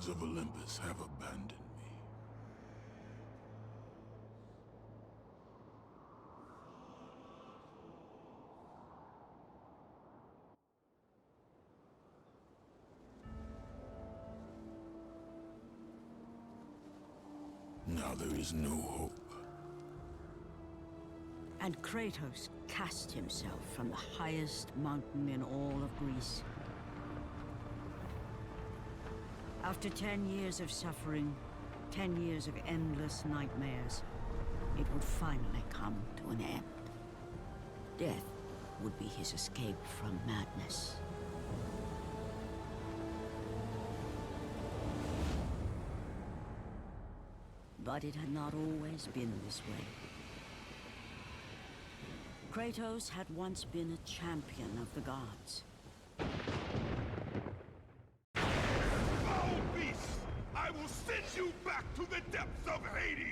gods of Olympus have abandoned me. Now there is no hope. And Kratos cast himself from the highest mountain in all of Greece. After 10 years of suffering, 10 years of endless nightmares, it would finally come to an end. Death would be his escape from madness. But it had not always been this way. Kratos had once been a champion of the gods. Foul beast! I will send you back to the depths of Hades!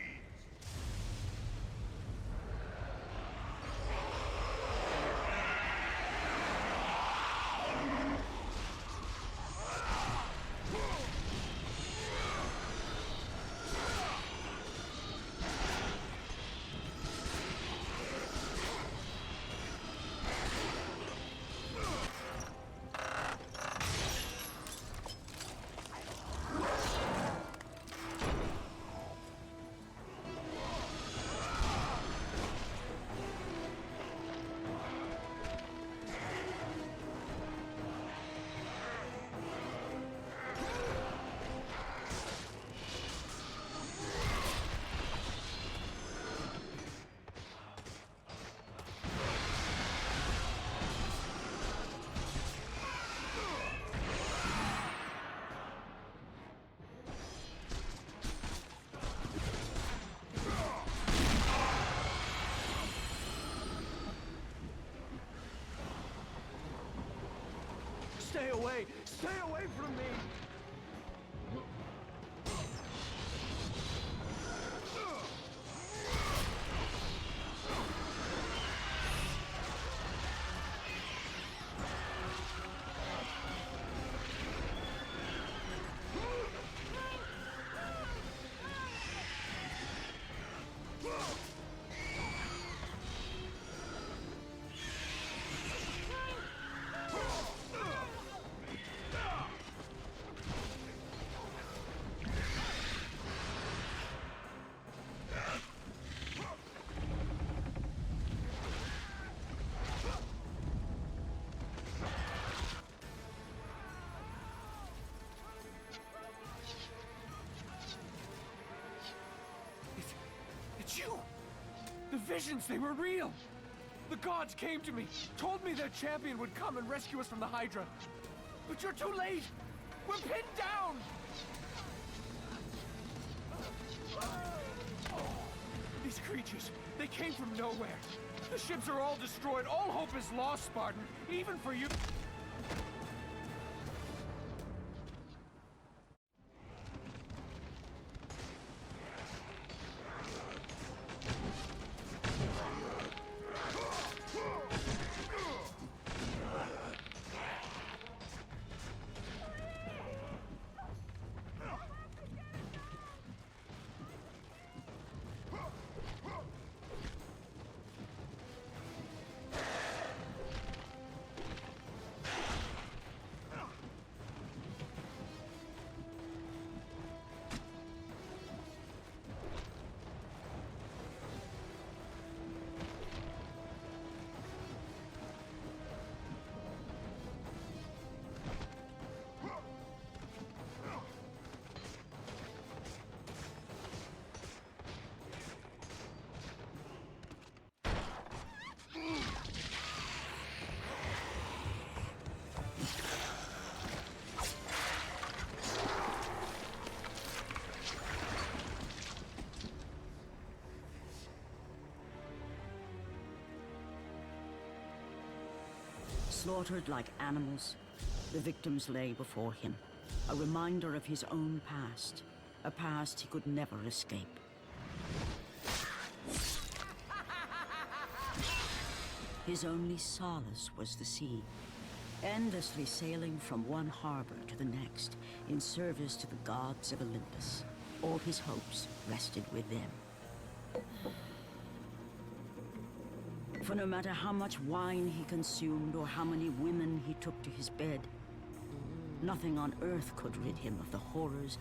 Stay away! Stay away from me! It's you! The visions, they were real! The gods came to me, told me their champion would come and rescue us from the Hydra. But you're too late! We're pinned down! These creatures, they came from nowhere. The ships are all destroyed, all hope is lost, Spartan, even for you. Slaughtered like animals, the victims lay before him, a reminder of his own past, a past he could never escape. His only solace was the sea, endlessly sailing from one harbor to the next in service to the gods of Olympus. All his hopes rested with them. For no matter how much wine he consumed or how many women he took to his bed, nothing on earth could rid him of the horrors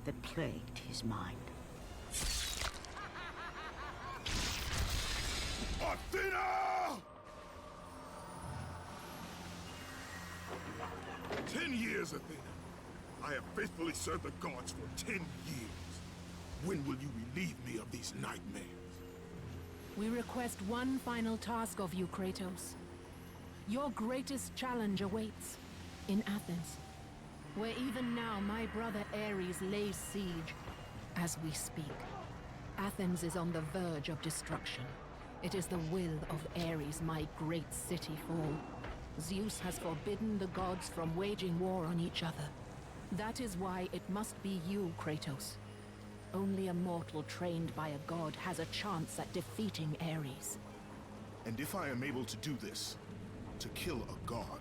that plagued his mind. Athena! 10 years, Athena. I have faithfully served the gods for 10 years. When will you relieve me of these nightmares? We request one final task of you, Kratos. Your greatest challenge awaits in Athens, where even now my brother Ares lays siege as we speak. Athens is on the verge of destruction. It is the will of Ares my great city fall. Zeus has forbidden the gods from waging war on each other. That is why it must be you, Kratos. Only a mortal trained by a god has a chance at defeating Ares. And if I am able to do this, to kill a god,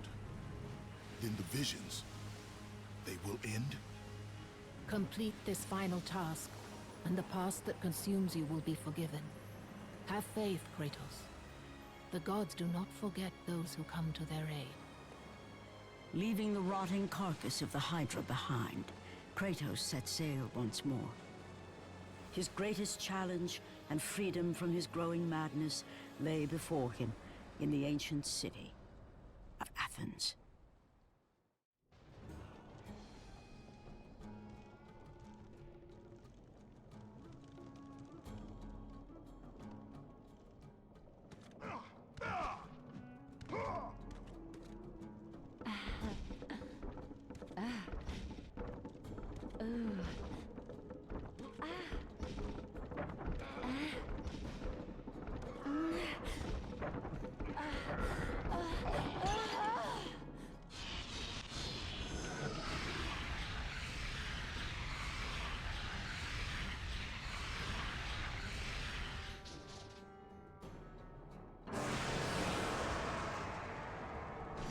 then the visions, they will end? Complete this final task, and the past that consumes you will be forgiven. Have faith, Kratos. The gods do not forget those who come to their aid. Leaving the rotting carcass of the Hydra behind, Kratos set sail once more. His greatest challenge and freedom from his growing madness lay before him in the ancient city of Athens.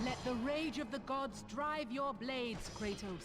Let the rage of the gods drive your blades, Kratos.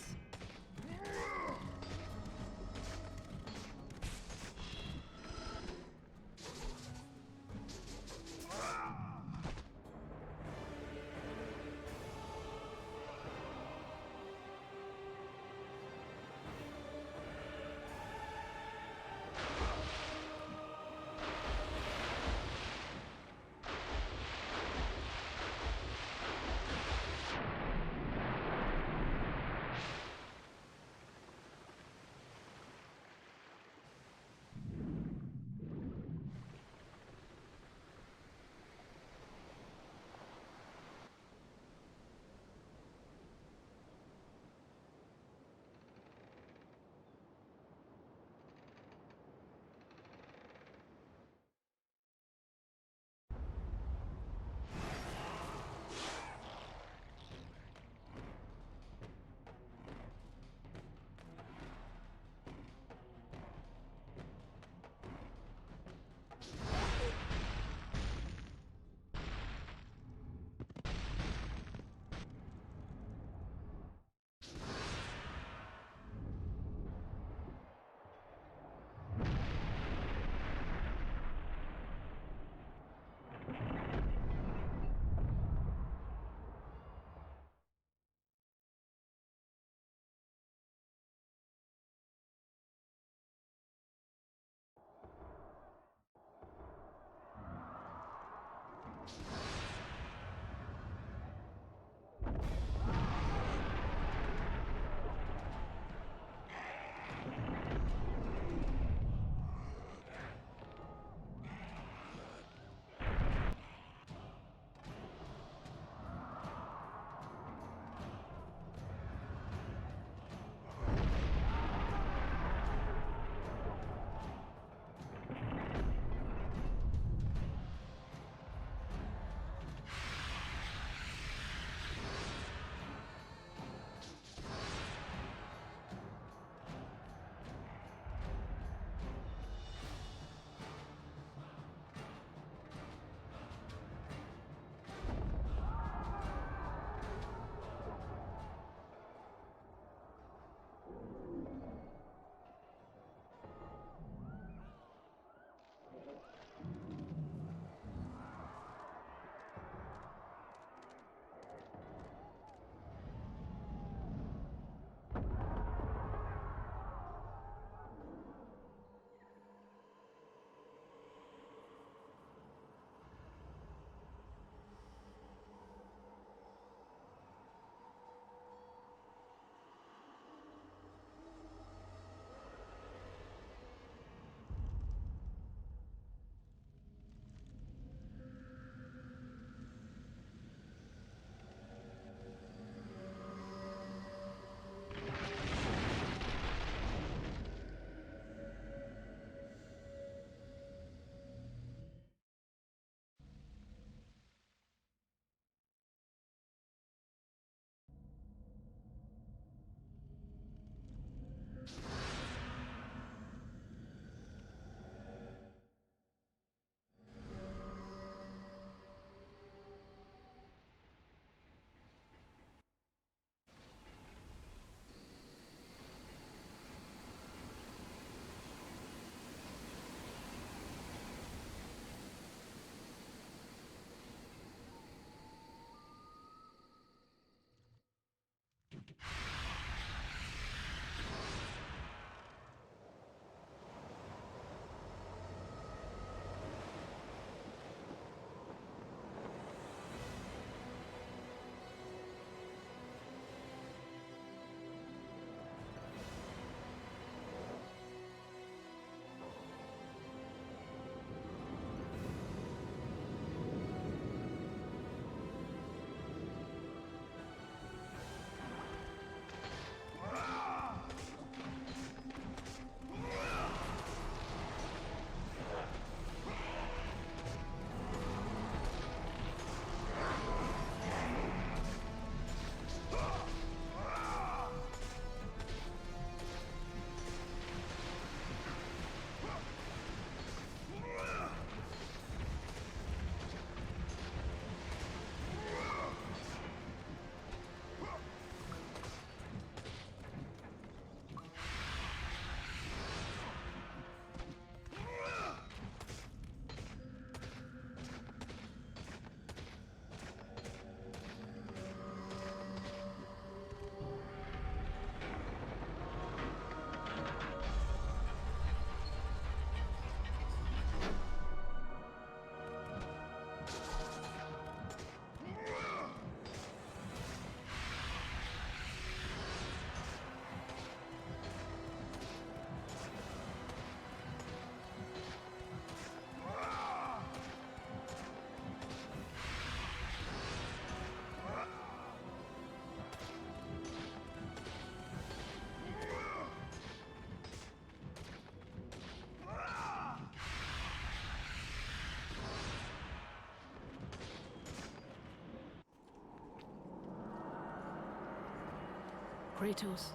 Kratos,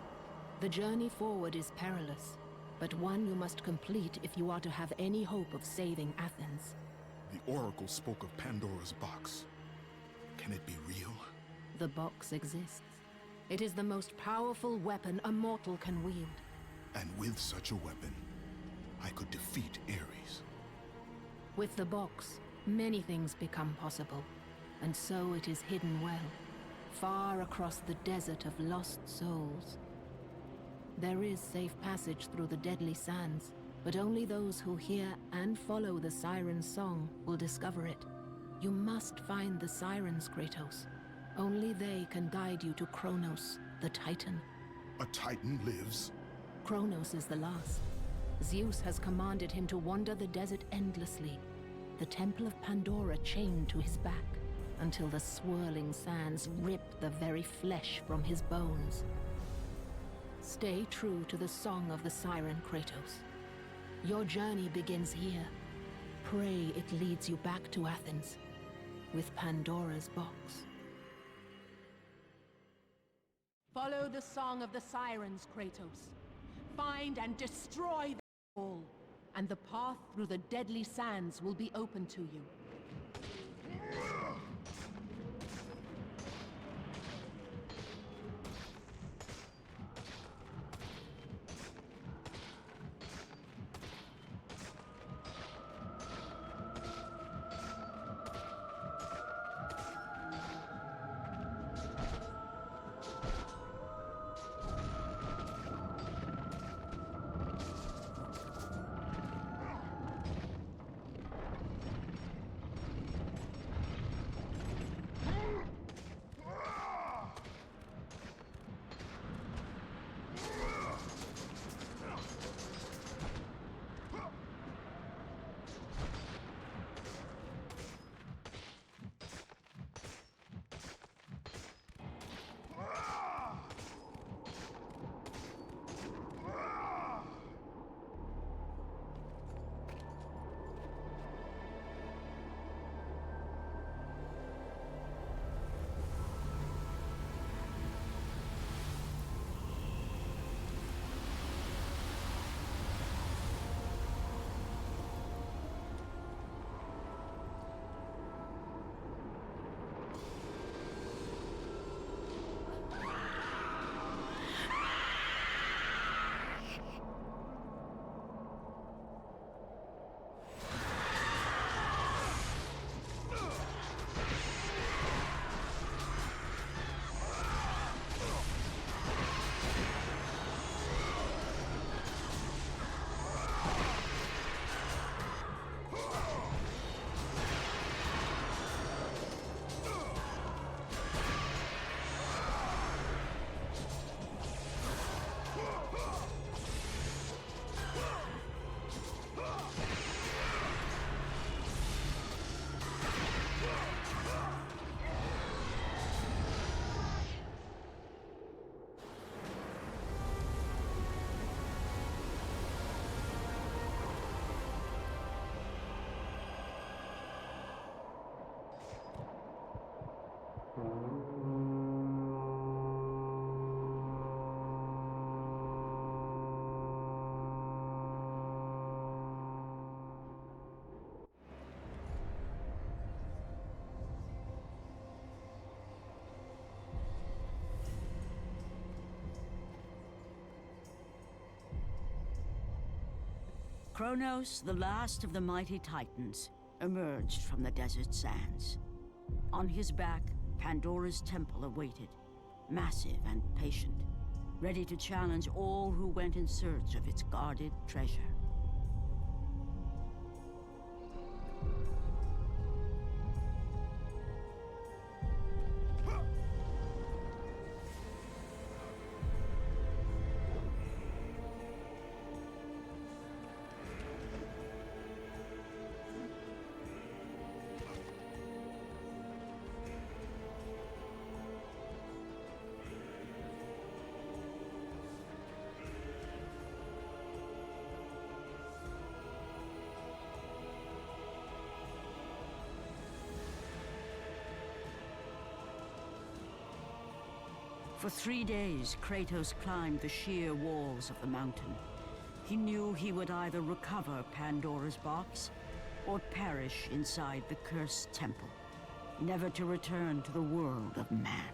the journey forward is perilous, but one you must complete if you are to have any hope of saving Athens. The Oracle spoke of Pandora's box. Can it be real? The box exists. It is the most powerful weapon a mortal can wield. And with such a weapon, I could defeat Ares. With the box, many things become possible, and so it is hidden well, far across the desert of lost souls. There is safe passage through the deadly sands, but only those who hear and follow the siren's song will discover it. You must find the sirens, Kratos. Only they can guide you to Cronos, the Titan. A Titan lives? Cronos is the last. Zeus has commanded him to wander the desert endlessly, the Temple of Pandora chained to his back, until the swirling sands rip the very flesh from his bones. Stay true to the song of the siren, Kratos. Your journey begins here. Pray it leads you back to Athens, with Pandora's box. Follow the song of the sirens, Kratos. Find and destroy them all, and the path through the deadly sands will be open to you. Cronos, the last of the mighty Titans, emerged from the desert sands. On his back, Pandora's temple awaited, massive and patient, ready to challenge all who went in search of its guarded treasure. For 3 days, Kratos climbed the sheer walls of the mountain. He knew he would either recover Pandora's box or perish inside the cursed temple, never to return to the world of man.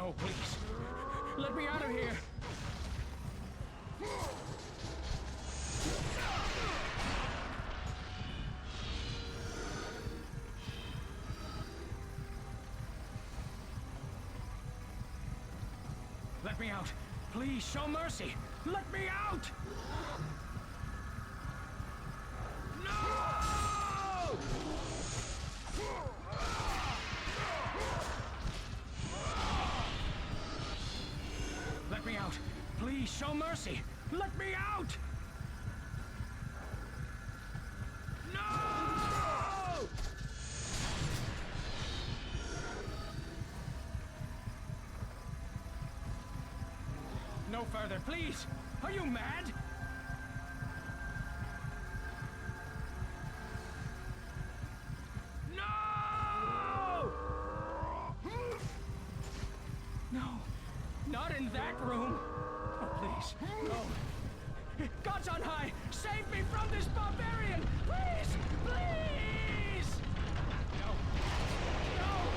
No, please. Let me out of here. Let me out. Please, show mercy. Let me out! No! Let me out. Please, show mercy. Let me out! No! No further, please! Are you mad? No! No! Not in that room! Oh, please, no! Gods on high, save me from this barbarian! Please! Please! No! No!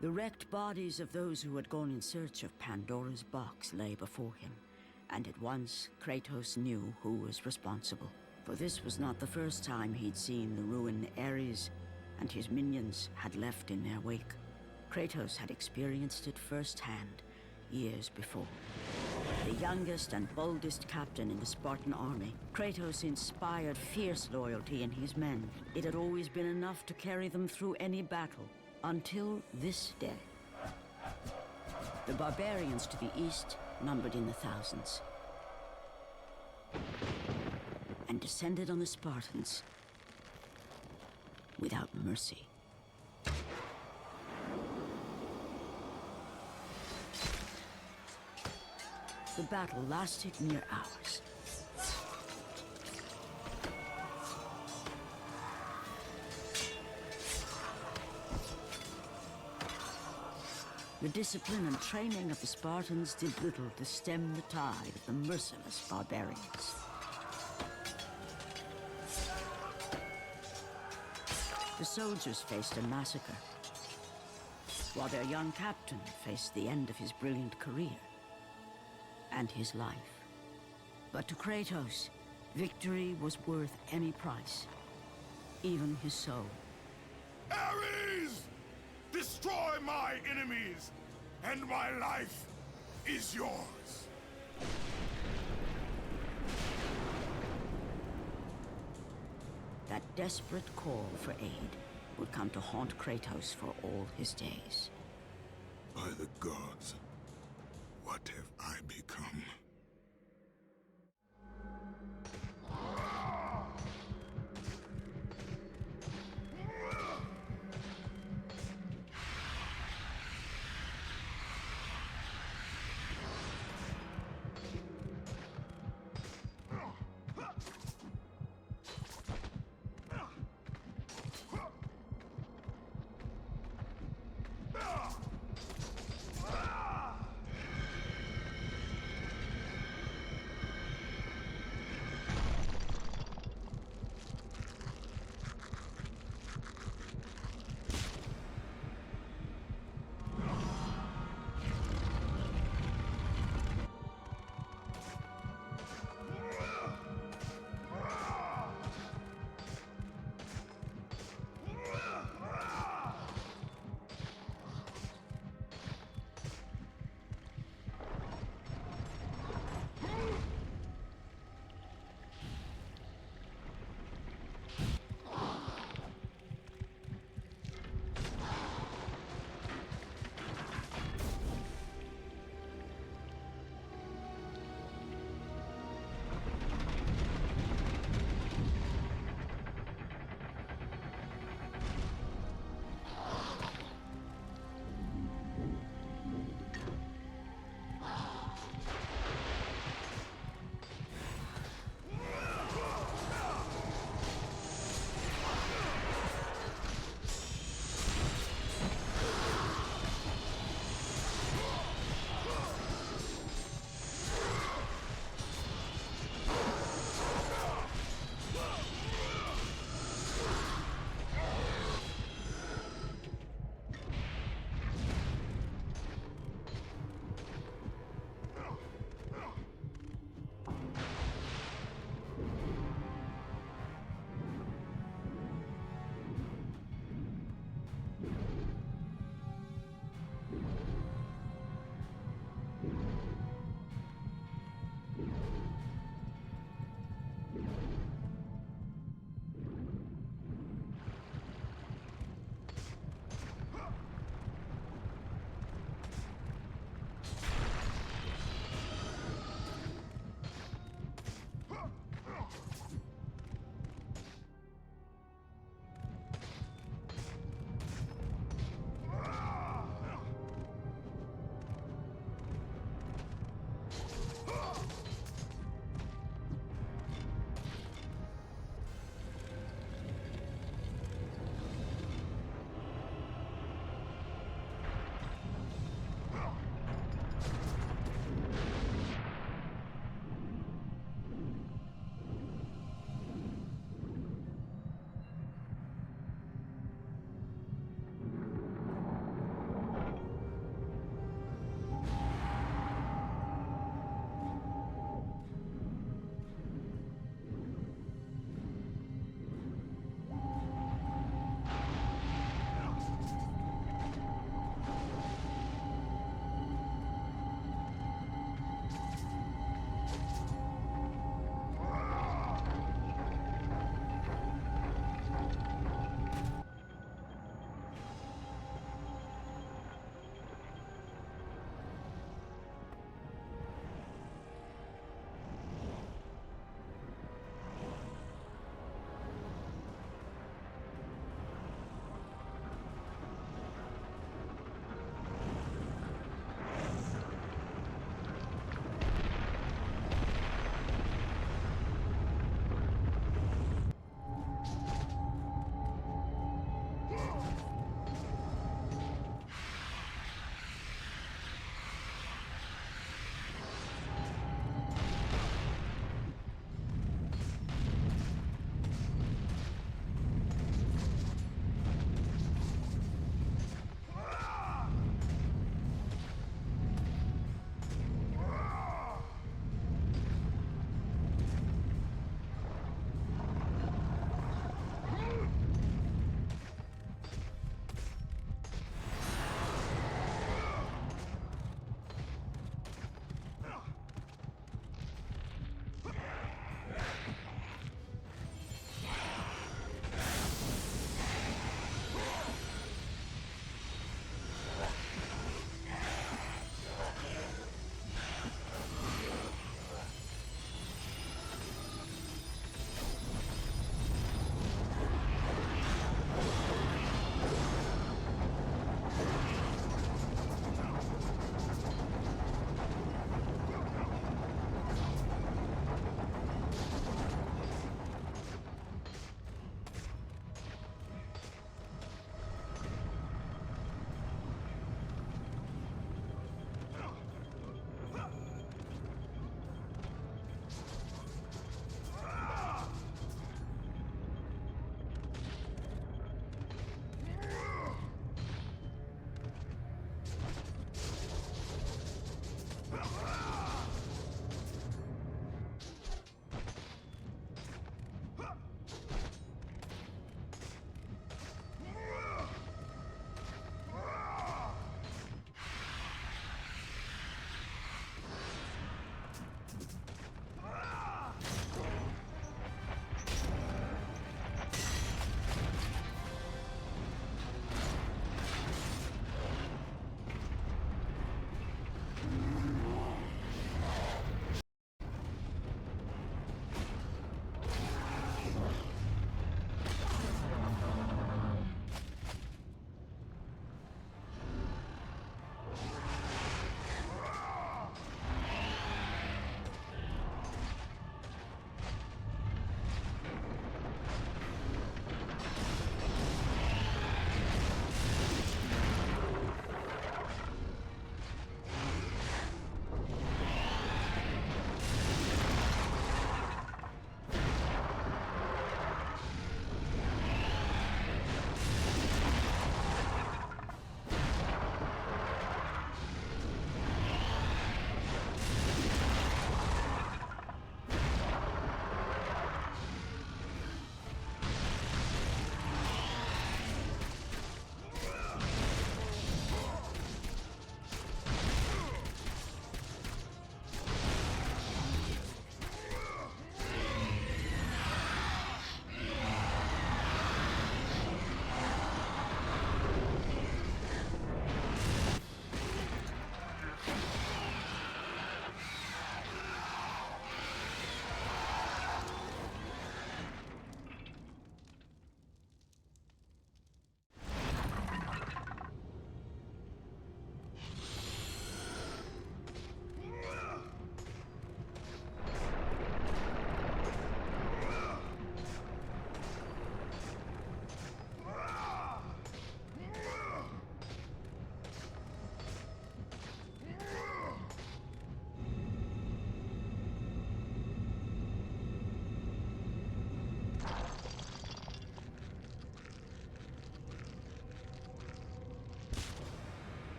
The wrecked bodies of those who had gone in search of Pandora's box lay before him, and at once Kratos knew who was responsible. For this was not the first time he'd seen the ruin Ares and his minions had left in their wake. Kratos had experienced it firsthand, years before. The youngest and boldest captain in the Spartan army, Kratos inspired fierce loyalty in his men. It had always been enough to carry them through any battle, until this day. The barbarians to the east numbered in the thousands, and descended on the Spartans without mercy. The battle lasted near hours. The discipline and training of the Spartans did little to stem the tide of the merciless barbarians. The soldiers faced a massacre, while their young captain faced the end of his brilliant career and his life. But to Kratos, victory was worth any price, even his soul. Ares! Destroy my enemies, and my life is yours. That desperate call for aid would come to haunt Kratos for all his days. By the gods, what have I become?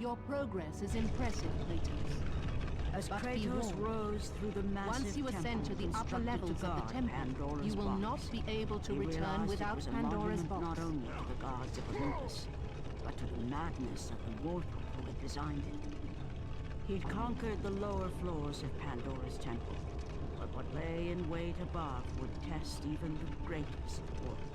Your progress is impressive, Kratos. As But be Kratos warned, rose through the massive once you ascend to the upper constructed levels to of the guard temple, Pandora's you will box, not be able to he return realized without it was a Pandora's monument box. not only to the gods of Olympus, but to the madness of the mortal who had designed it. He'd conquered the lower floors of Pandora's temple, but what lay in wait above would test even the greatest warrior.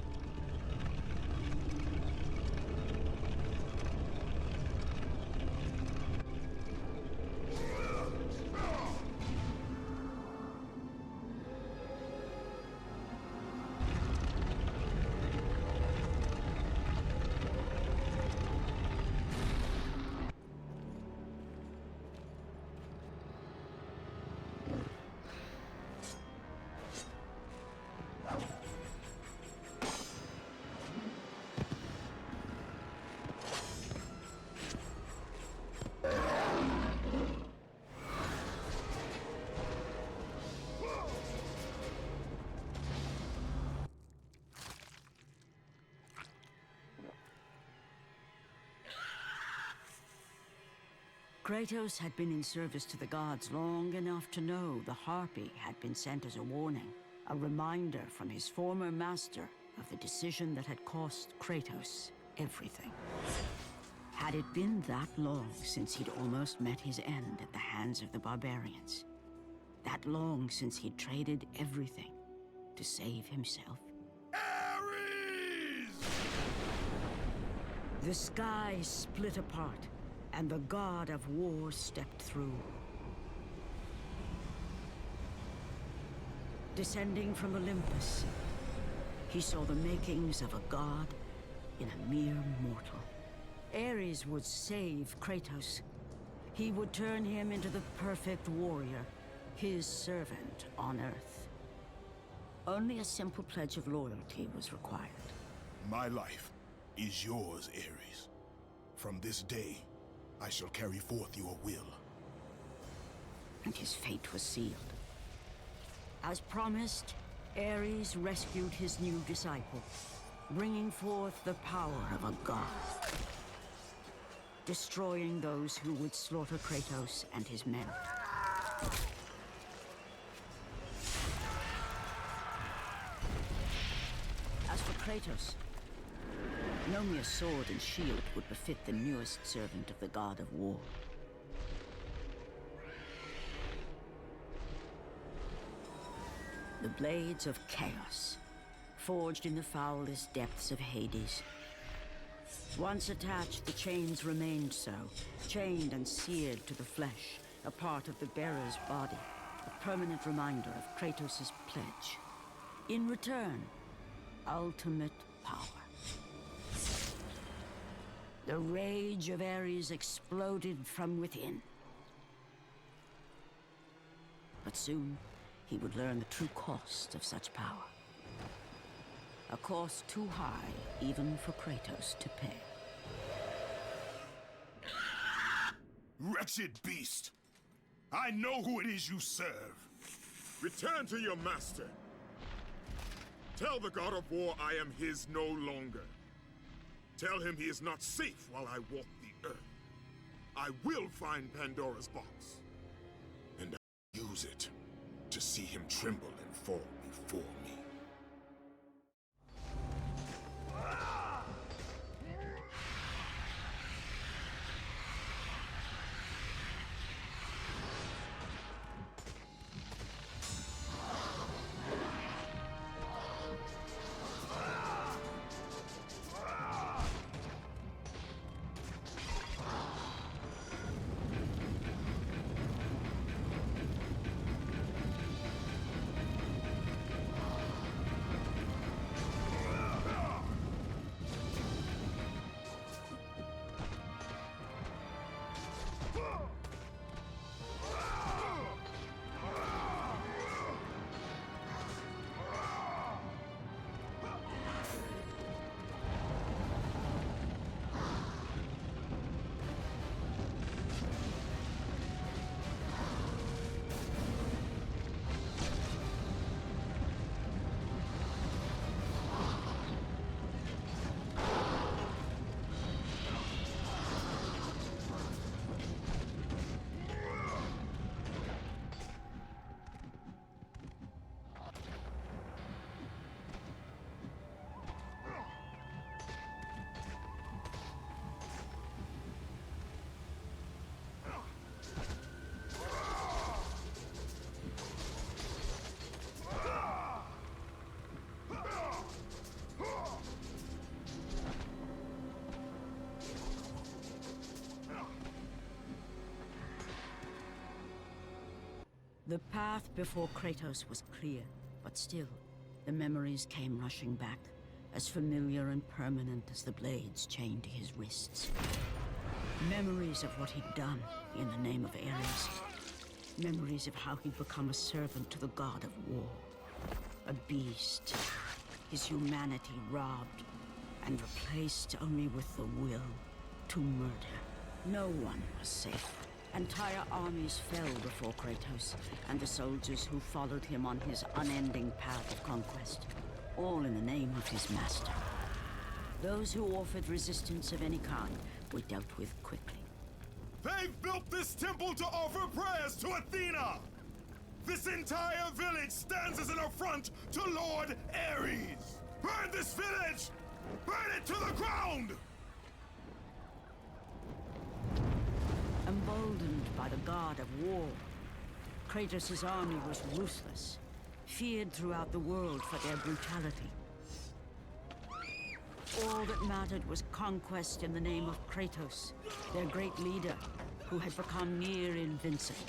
Kratos had been in service to the gods long enough to know the Harpy had been sent as a warning, a reminder from his former master of the decision that had cost Kratos everything. Had it been that long since he'd almost met his end at the hands of the barbarians? That long since he'd traded everything to save himself? Ares! The sky split apart, and the god of war stepped through. Descending from Olympus, he saw the makings of a god in a mere mortal. Ares would save Kratos. He would turn him into the perfect warrior, his servant on Earth. Only a simple pledge of loyalty was required. My life is yours, Ares. From this day, I shall carry forth your will. And his fate was sealed. As promised, Ares rescued his new disciple, bringing forth the power of a god, destroying those who would slaughter Kratos and his men. As for Kratos, no mere sword and shield would befit the newest servant of the god of war. The blades of chaos, forged in the foulest depths of Hades. Once attached, the chains remained so, chained and seared to the flesh, a part of the bearer's body, a permanent reminder of Kratos' pledge. In return, ultimate power. The rage of Ares exploded from within. But soon, he would learn the true cost of such power. A cost too high even for Kratos to pay. Wretched beast! I know who it is you serve. Return to your master. Tell the god of war I am his no longer. Tell him he is not safe while I walk the earth. I will find Pandora's box. And I'll use it to see him tremble and fall before me. The path before Kratos was clear, but still, the memories came rushing back, as familiar and permanent as the blades chained to his wrists. Memories of what he'd done in the name of Ares. Memories of how he'd become a servant to the god of war. A beast. His humanity robbed and replaced only with the will to murder. No one was safe. Entire armies fell before Kratos and the soldiers who followed him on his unending path of conquest, all in the name of his master. Those who offered resistance of any kind were dealt with quickly. They've built this temple to offer prayers to Athena! This entire village stands as an affront to Lord Ares! Burn this village! Burn it to the ground! Emboldened by the god of war, Kratos' army was ruthless, feared throughout the world for their brutality. All that mattered was conquest in the name of Kratos, their great leader, who had become near invincible.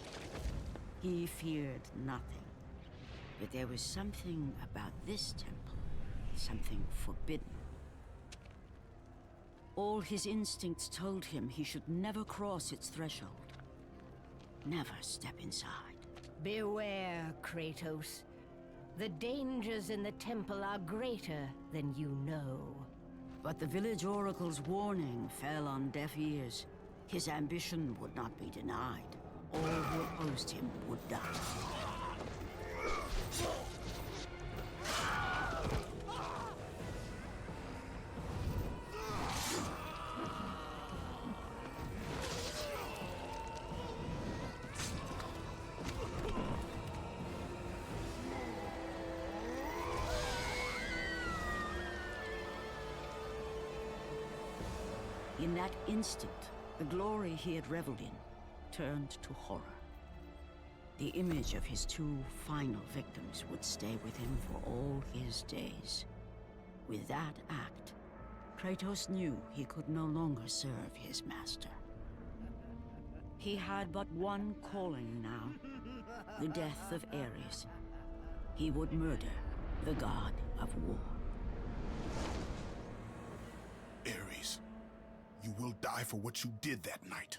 He feared nothing. But there was something about this temple, something forbidden. All his instincts told him he should never cross its threshold. Never step inside. Beware, Kratos. The dangers in the temple are greater than you know. But the village oracle's warning fell on deaf ears. His ambition would not be denied. All who opposed him would die. In that instant, the glory he had reveled in turned to horror. The image of his two final victims would stay with him for all his days. With that act, Kratos knew he could no longer serve his master. He had but one calling now, the death of Ares. He would murder the god of war. Ares, you will die for what you did that night.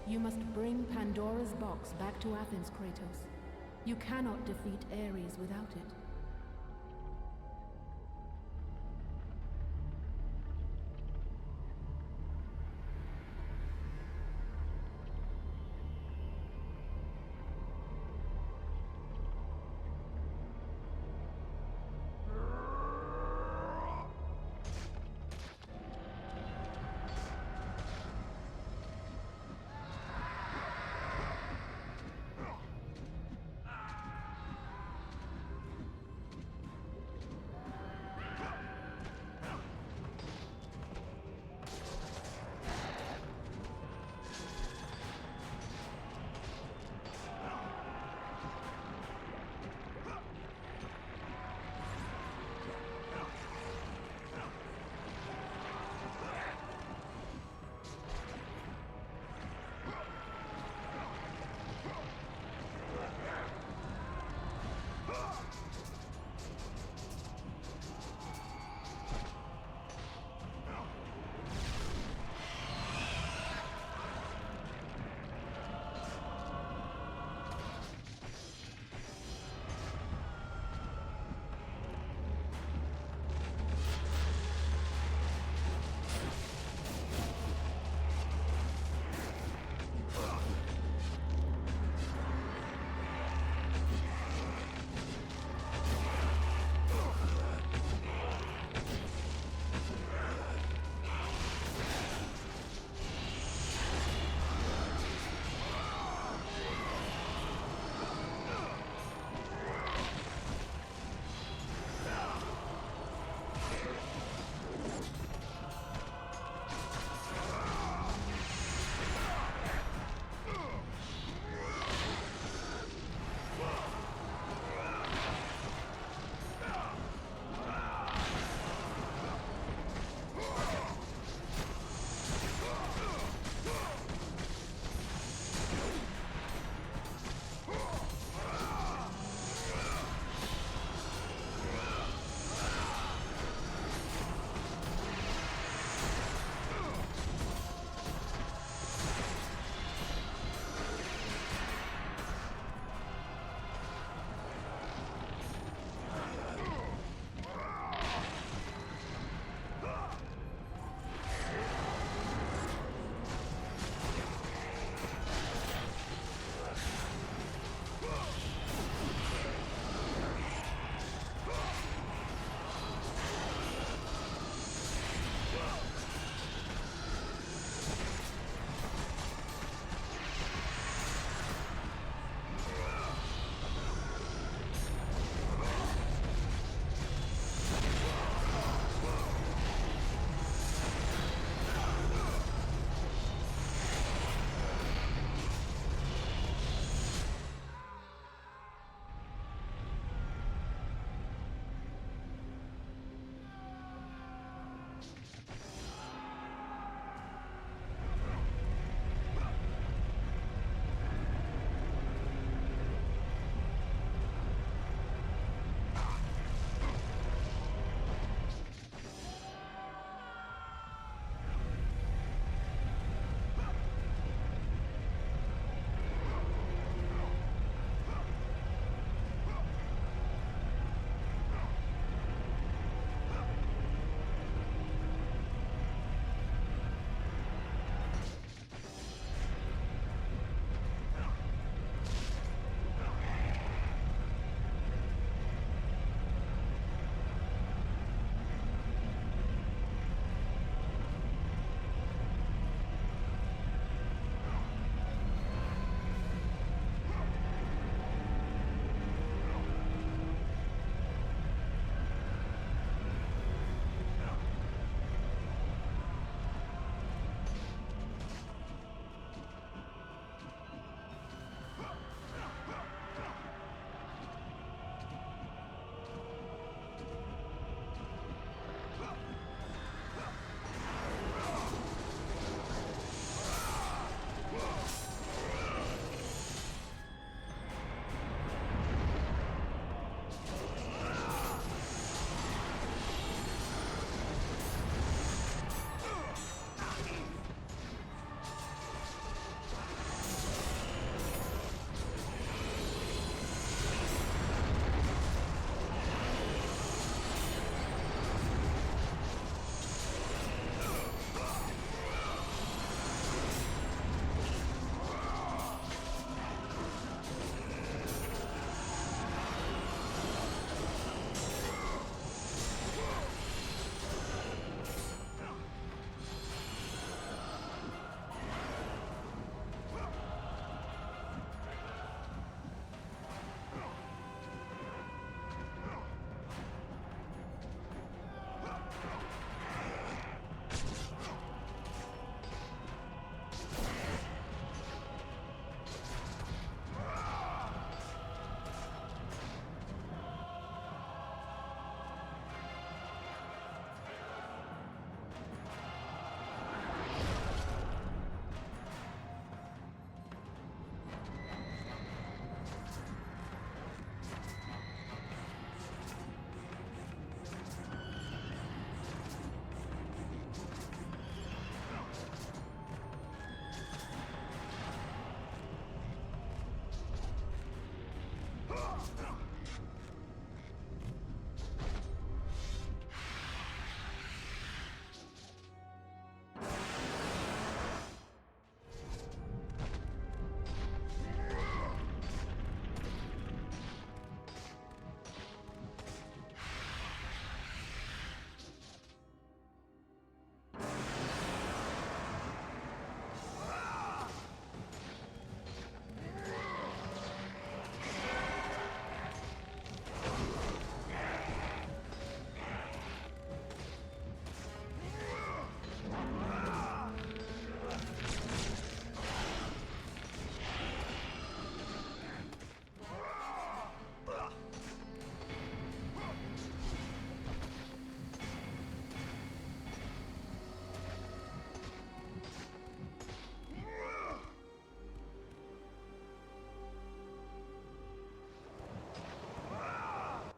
You must bring Pandora's box back to Athens, Kratos. You cannot defeat Ares without it.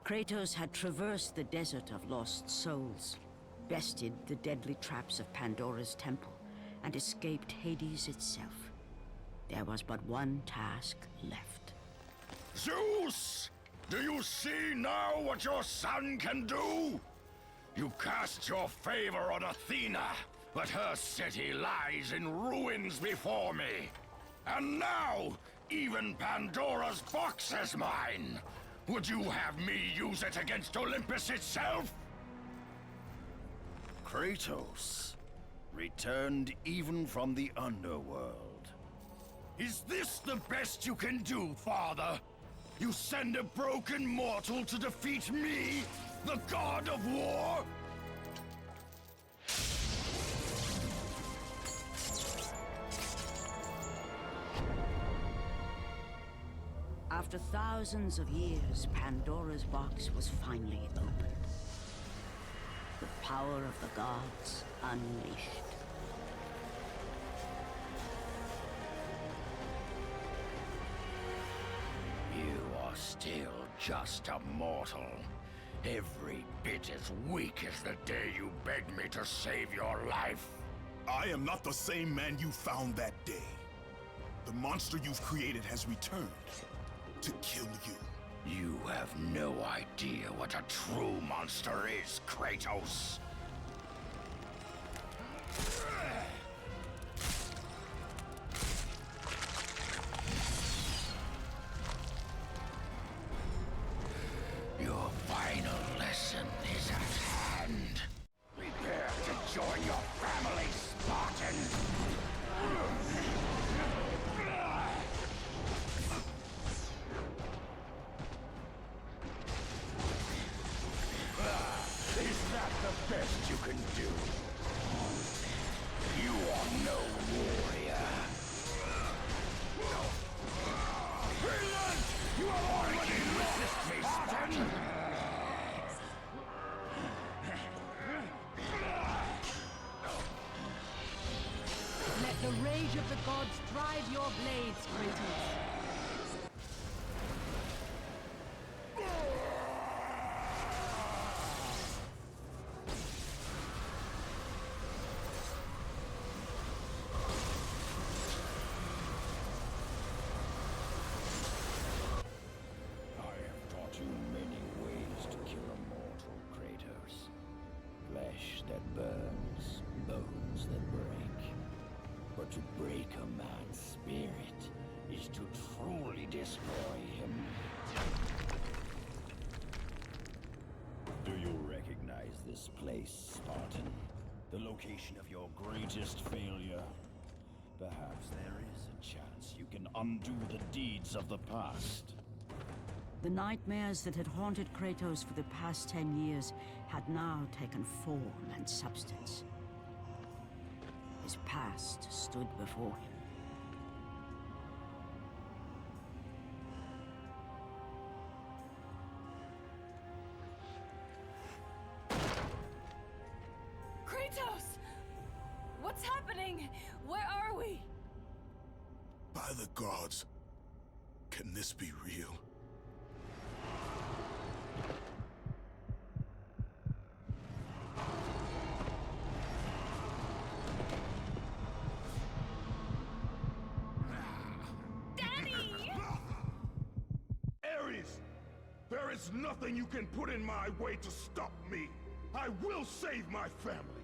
Kratos had traversed the desert of lost souls, bested the deadly traps of Pandora's temple, and escaped Hades itself. There was but one task left. Zeus! Do you see now what your son can do? You cast your favor on Athena, but her city lies in ruins before me. And now, even Pandora's box is mine. Would you have me use it against Olympus itself? Kratos, returned even from the underworld. Is this the best you can do, Father? You send a broken mortal to defeat me, the god of war? After thousands of years, Pandora's box was finally opened. The power of the gods unleashed. You are still just a mortal. Every bit as weak as the day you begged me to save your life. I am not the same man you found that day. The monster you've created has returned to kill you. You have no idea what a true monster is, Kratos. Your final lesson is at hand. Prepare to join your family, Spartan! Is that the best you can do? You are no warrior. Relent! You have already resist me, Spartan! Let the rage of the gods drive your blades, Kratos. To break a man's spirit is to truly destroy him. Do you recognize this place, Spartan? The location of your greatest failure? Perhaps there is a chance you can undo the deeds of the past. The nightmares that had haunted Kratos for the past 10 years had now taken form and substance. His past stood before him. Kratos! What's happening? Where are we? By the gods, can this be real? There is nothing you can put in my way to stop me. I will save my family.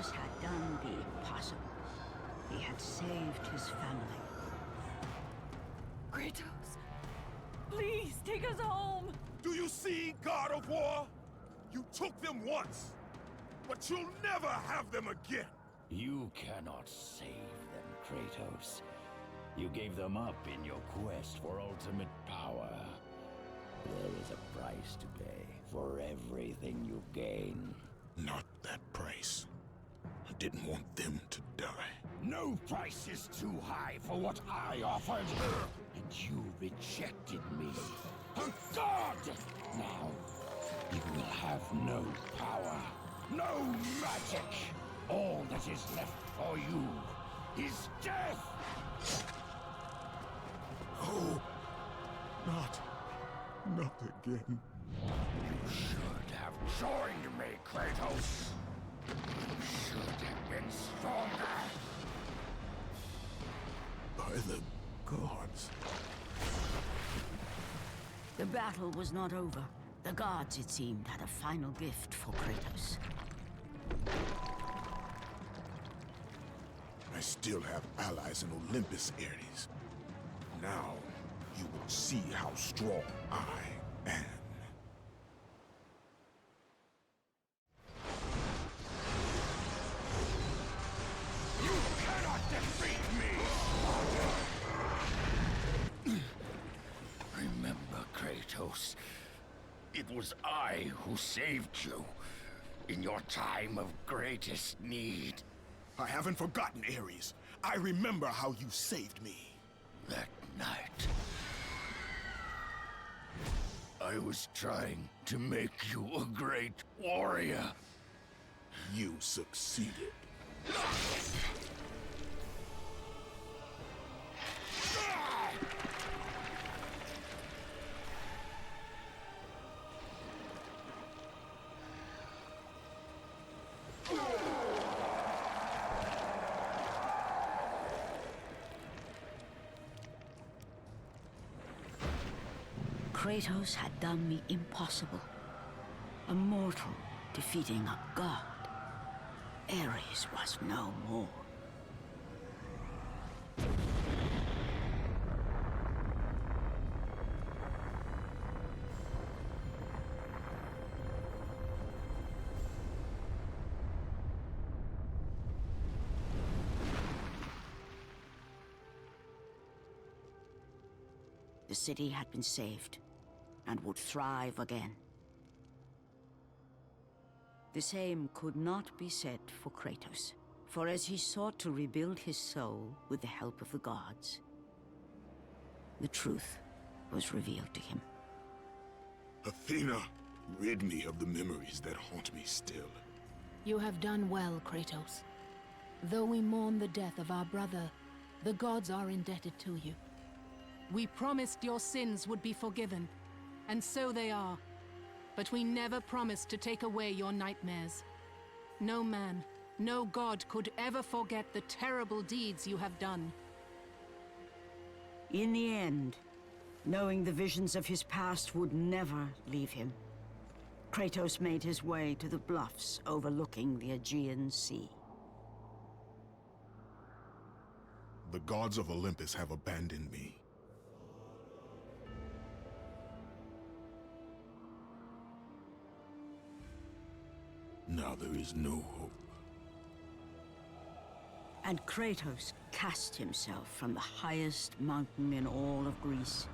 Kratos had done the impossible. He had saved his family. Kratos, please take us home. Do you see, God of War? You took them once, but you'll never have them again. You cannot save them, Kratos. You gave them up in your quest for ultimate power. There is a price to pay for everything you gain. Not that price. I didn't want them to die. No price is too high for what I offered. And you rejected me. A god! Now, you will have no power, no magic. All that is left for you is death! Oh, not again. You should have joined me, Kratos. You should have been stronger. By the gods. The battle was not over. The gods, it seemed, had a final gift for Kratos. I still have allies in Olympus, Ares. Now, you will see how strong I am. You cannot defeat me! Remember, Kratos, it was I who saved you in your time of greatest need. I haven't forgotten, Ares. I remember how you saved me. That night, I was trying to make you a great warrior. You succeeded. Kratos had done the impossible. A mortal defeating a god. Ares was no more. The city had been saved and would thrive again. The same could not be said for Kratos, for as he sought to rebuild his soul with the help of the gods, the truth was revealed to him. Athena, rid me of the memories that haunt me still. You have done well, Kratos. Though we mourn the death of our brother, the gods are indebted to you. We promised your sins would be forgiven, and so they are. But we never promised to take away your nightmares. No man, no god could ever forget the terrible deeds you have done. In the end, knowing the visions of his past would never leave him, Kratos made his way to the bluffs overlooking the Aegean Sea. The gods of Olympus have abandoned me. Now there is no hope. And Kratos cast himself from the highest mountain in all of Greece.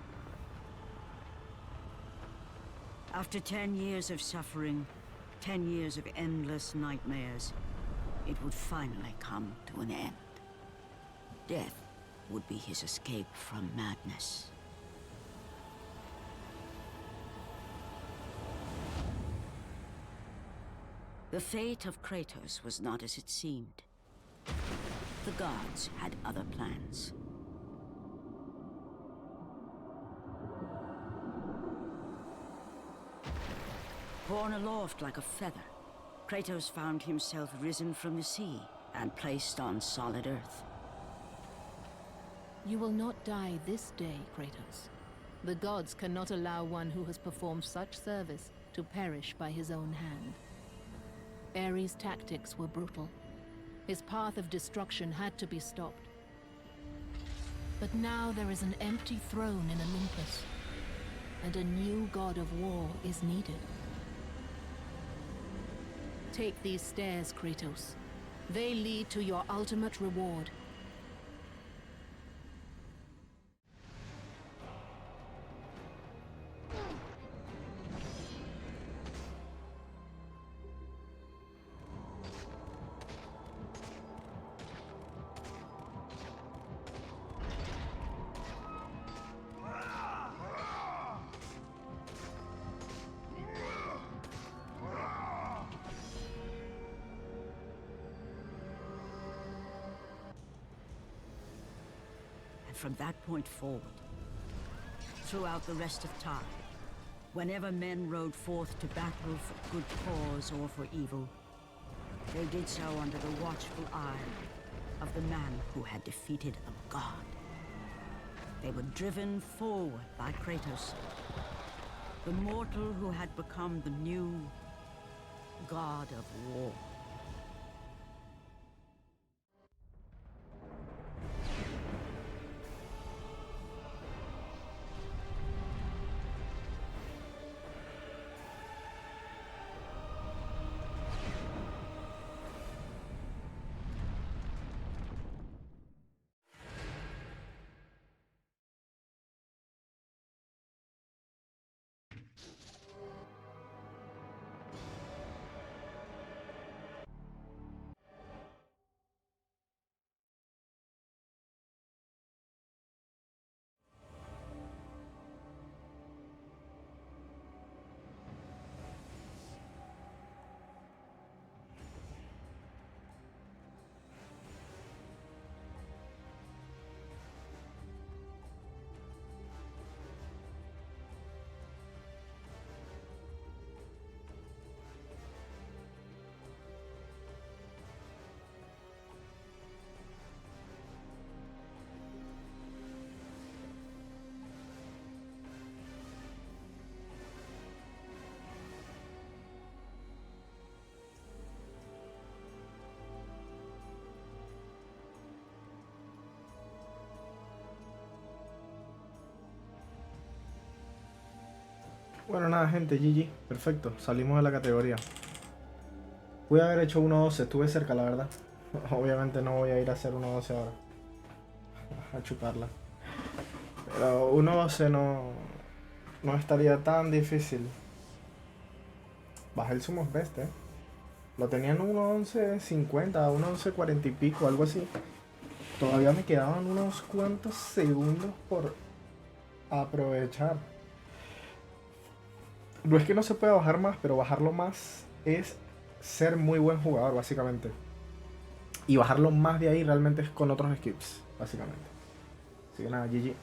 After 10 years of suffering, 10 years of endless nightmares, it would finally come to an end. Death would be his escape from madness. The fate of Kratos was not as it seemed. The gods had other plans. Borne aloft like a feather, Kratos found himself risen from the sea and placed on solid earth. You will not die this day, Kratos. The gods cannot allow one who has performed such service to perish by his own hand. Ares' tactics were brutal, His path of destruction had to be stopped. But now there is an empty throne in Olympus, and a new god of war is needed. Take these stairs, Kratos. They lead to your ultimate reward. From that point forward, throughout the rest of time, whenever men rode forth to battle for good cause or for evil, they did so under the watchful eye of the man who had defeated a god. They were driven forward by Kratos, the mortal who had become the new god of war. Bueno, nada, gente, GG. Perfecto, salimos de la categoría. Pude haber hecho 1.12, estuve cerca, la verdad. Obviamente no voy a ir a hacer 1.12 ahora. A chuparla. Pero 1.12 no estaría tan difícil. Bajé el Summon Best, Lo tenía en 1.11.50, 1.11.40 y pico, algo así. Todavía me quedaban unos cuantos segundos por aprovechar. No es que no se pueda bajar más, pero bajarlo más es ser muy buen jugador, básicamente. Y bajarlo más de ahí realmente es con otros skips, básicamente. Así que nada, GG.